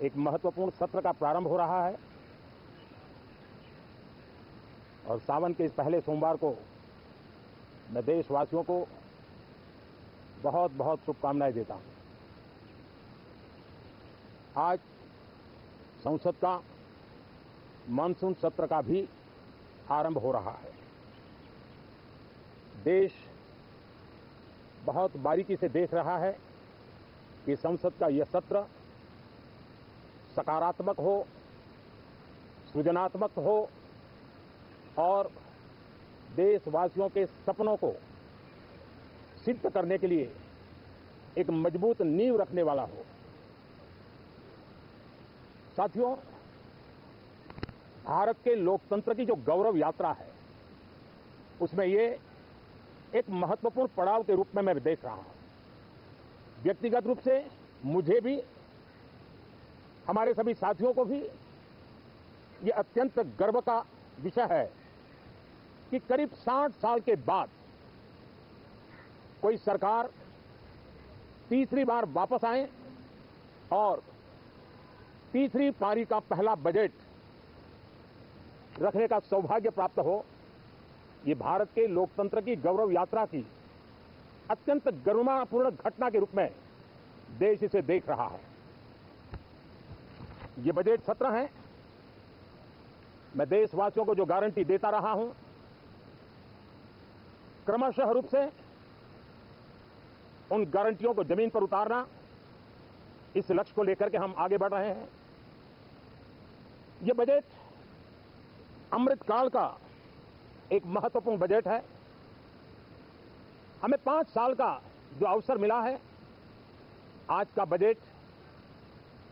एक महत्वपूर्ण सत्र का प्रारंभ हो रहा है और सावन के इस पहले सोमवार को मैं देशवासियों को बहुत बहुत शुभकामनाएं देता हूं। आज संसद का मानसून सत्र का भी आरंभ हो रहा है। देश बहुत बारीकी से देख रहा है कि संसद का यह सत्र सकारात्मक हो, सृजनात्मक हो और देशवासियों के सपनों को सिद्ध करने के लिए एक मजबूत नींव रखने वाला हो। साथियों, भारत के लोकतंत्र की जो गौरव यात्रा है उसमें ये एक महत्वपूर्ण पड़ाव के रूप में मैं देख रहा हूं। व्यक्तिगत रूप से मुझे भी, हमारे सभी साथियों को भी ये अत्यंत गर्व का विषय है कि करीब 60 साल के बाद कोई सरकार तीसरी बार वापस आए और तीसरी पारी का पहला बजट रखने का सौभाग्य प्राप्त हो। ये भारत के लोकतंत्र की गौरव यात्रा की अत्यंत गरिमापूर्ण घटना के रूप में देश इसे देख रहा है। ये बजट सत्र है। मैं देशवासियों को जो गारंटी देता रहा हूं, क्रमशः रूप से उन गारंटियों को जमीन पर उतारना, इस लक्ष्य को लेकर के हम आगे बढ़ रहे हैं। यह बजट अमृतकाल का एक महत्वपूर्ण बजट है। हमें 5 साल का जो अवसर मिला है, आज का बजट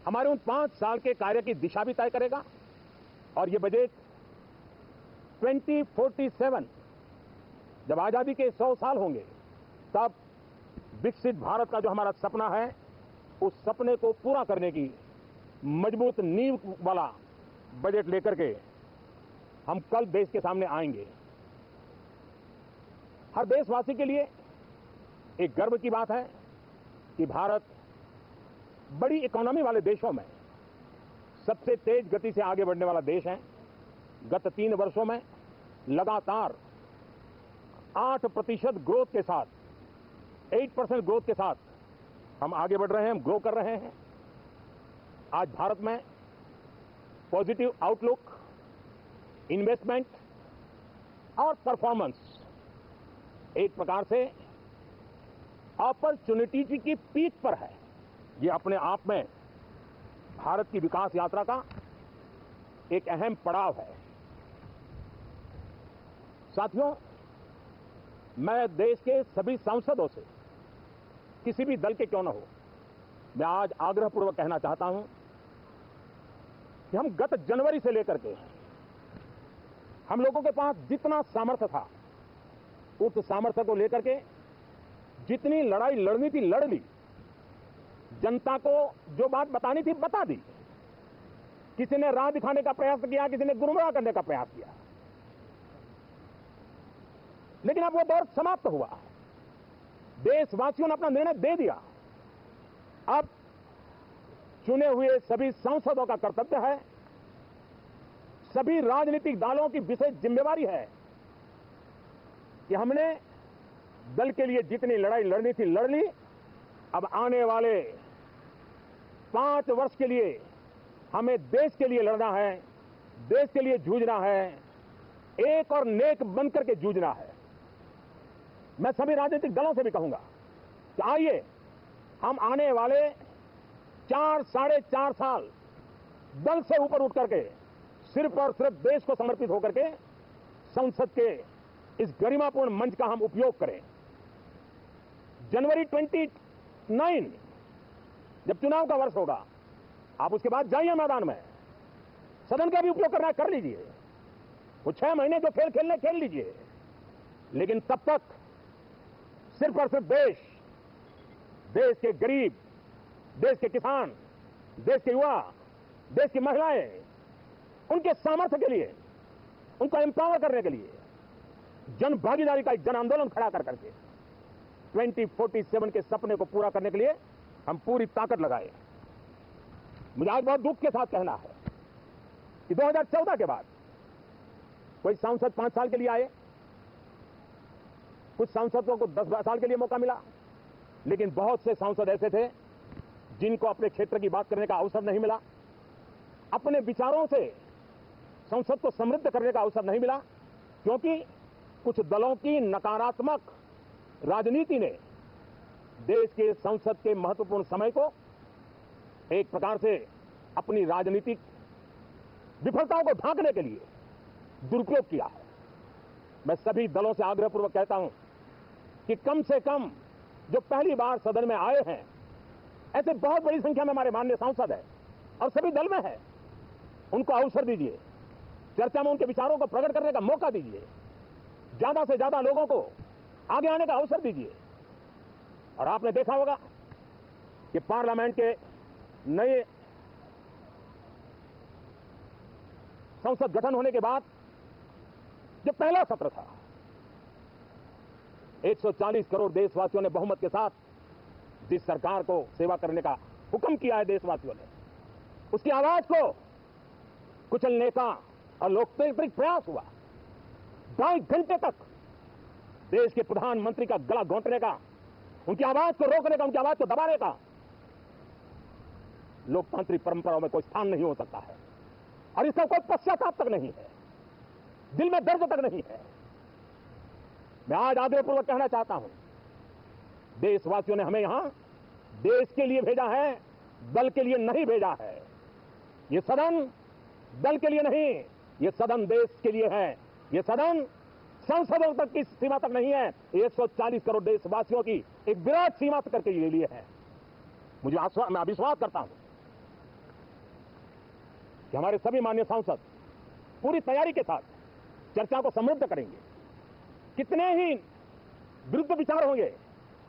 हमारे उन 5 साल के कार्य की दिशा भी तय करेगा और यह बजट 2047 जब आजादी के 100 साल होंगे तब विकसित भारत का जो हमारा सपना है उस सपने को पूरा करने की मजबूत नींव वाला बजट लेकर के हम कल देश के सामने आएंगे। हर देशवासी के लिए एक गर्व की बात है कि भारत बड़ी इकोनॉमी वाले देशों में सबसे तेज गति से आगे बढ़ने वाला देश है। गत 3 वर्षों में लगातार 8% ग्रोथ के साथ, 8% ग्रोथ के साथ हम आगे बढ़ रहे हैं, हम ग्रो कर रहे हैं। आज भारत में पॉजिटिव आउटलुक, इन्वेस्टमेंट और परफॉर्मेंस एक प्रकार से अपॉर्चुनिटी की पीक पर है। ये अपने आप में भारत की विकास यात्रा का एक अहम पड़ाव है। साथियों, मैं देश के सभी सांसदों से, किसी भी दल के क्यों न हो, मैं आज आग्रहपूर्वक कहना चाहता हूं कि हम गत जनवरी से लेकर के हम लोगों के पास जितना सामर्थ्य था, उस सामर्थ्य को लेकर के जितनी लड़ाई लड़नी थी लड़ ली। जनता को जो बात बतानी थी बता दी। किसी ने राह दिखाने का प्रयास किया, किसी ने गुमराह करने का प्रयास किया, लेकिन अब वो दौर समाप्त हुआ। देशवासियों ने अपना निर्णय दे दिया। अब चुने हुए सभी सांसदों का कर्तव्य है, सभी राजनीतिक दलों की विशेष जिम्मेवारी है कि हमने दल के लिए जितनी लड़ाई लड़नी थी लड़ ली। अब आने वाले 5 वर्ष के लिए हमें देश के लिए लड़ना है, देश के लिए जूझना है, एक और नेक बनकर के जूझना है। मैं सभी राजनीतिक दलों से भी कहूंगा कि आइए हम आने वाले 4 साढ़े 4 साल दल से ऊपर उठ करके सिर्फ और सिर्फ देश को समर्पित होकर के संसद के इस गरिमापूर्ण मंच का हम उपयोग करें। जनवरी 29 जब चुनाव का वर्ष होगा, आप उसके बाद जाइए मैदान में, सदन का भी उपयोग करना है कर लीजिए। वो 6 महीने जो खेल खेलने खेल लीजिए, लेकिन तब तक सिर्फ और सिर्फ देश के गरीब, देश के किसान, देश के युवा, देश की महिलाएं, उनके सामर्थ्य के लिए, उनको एम्पावर करने के लिए जन भागीदारी का एक जन आंदोलन खड़ा कर करके 2047 के सपने को पूरा करने के लिए हम पूरी ताकत लगाए। मुझे आज बहुत दुख के साथ कहना है कि 2014 के बाद कोई सांसद 5 साल के लिए आए, कुछ सांसदों को 10 साल के लिए मौका मिला, लेकिन बहुत से सांसद ऐसे थे जिनको अपने क्षेत्र की बात करने का अवसर नहीं मिला, अपने विचारों से संसद को समृद्ध करने का अवसर नहीं मिला, क्योंकि कुछ दलों की नकारात्मक राजनीति ने देश के संसद के महत्वपूर्ण समय को एक प्रकार से अपनी राजनीतिक विफलताओं को ढांकने के लिए दुरुपयोग किया है। मैं सभी दलों से आग्रहपूर्वक कहता हूं कि कम से कम जो पहली बार सदन में आए हैं, ऐसे बहुत बड़ी संख्या में हमारे माननीय सांसद हैं और सभी दल में है, उनको अवसर दीजिए, चर्चा में उनके विचारों को प्रकट करने का मौका दीजिए, ज्यादा से ज्यादा लोगों को आगे आने का अवसर दीजिए। और आपने देखा होगा कि पार्लियामेंट के नए संसद गठन होने के बाद जो पहला सत्र था, 140 करोड़ देशवासियों ने बहुमत के साथ जिस सरकार को सेवा करने का हुक्म किया है देशवासियों ने, उसकी आवाज को कुचलने का और लोकतांत्रिक प्रयास हुआ। 2.5 घंटे तक देश के प्रधानमंत्री का गला घोंटने का, उनकी आवाज को रोकने का, उनकी आवाज को दबाने का लोकतांत्रिक परंपराओं में कोई स्थान नहीं हो सकता है। और इसका कोई पश्चाताप तक नहीं है, दिल में दर्द तक नहीं है। मैं आज आग्रहपूर्वक कहना चाहता हूं, देशवासियों ने हमें यहां देश के लिए भेजा है, दल के लिए नहीं भेजा है। ये सदन दल के लिए नहीं, ये सदन देश के लिए है। ये सदन संसदों तक की सीमा तक नहीं है, 140 करोड़ देशवासियों की एक विराट सीमा तक के लिए है। मैं विश्वास करता हूं कि हमारे सभी माननीय सांसद पूरी तैयारी के साथ चर्चा को समृद्ध करेंगे। कितने ही विरुद्ध विचार होंगे,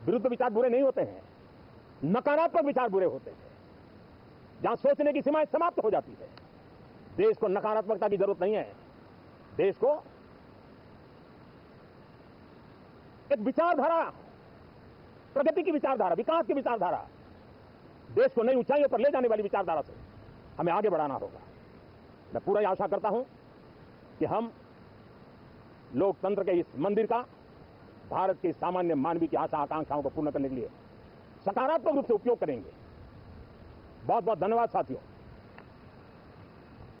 विरुद्ध विचार बुरे नहीं होते हैं, नकारात्मक विचार बुरे होते हैं। जहां सोचने की सीमाएं समाप्त हो जाती है, देश को नकारात्मकता की जरूरत नहीं है। देश को एक विचारधारा, प्रगति की विचारधारा, विकास की विचारधारा, देश को नई ऊंचाइयों पर ले जाने वाली विचारधारा से हमें आगे बढ़ाना होगा। मैं पूरा आशा करता हूं कि हम लोकतंत्र के इस मंदिर का भारत के सामान्य मानवीय की आशा आकांक्षाओं को पूर्ण करने के लिए सकारात्मक रूप से उपयोग करेंगे। बहुत बहुत धन्यवाद साथियों।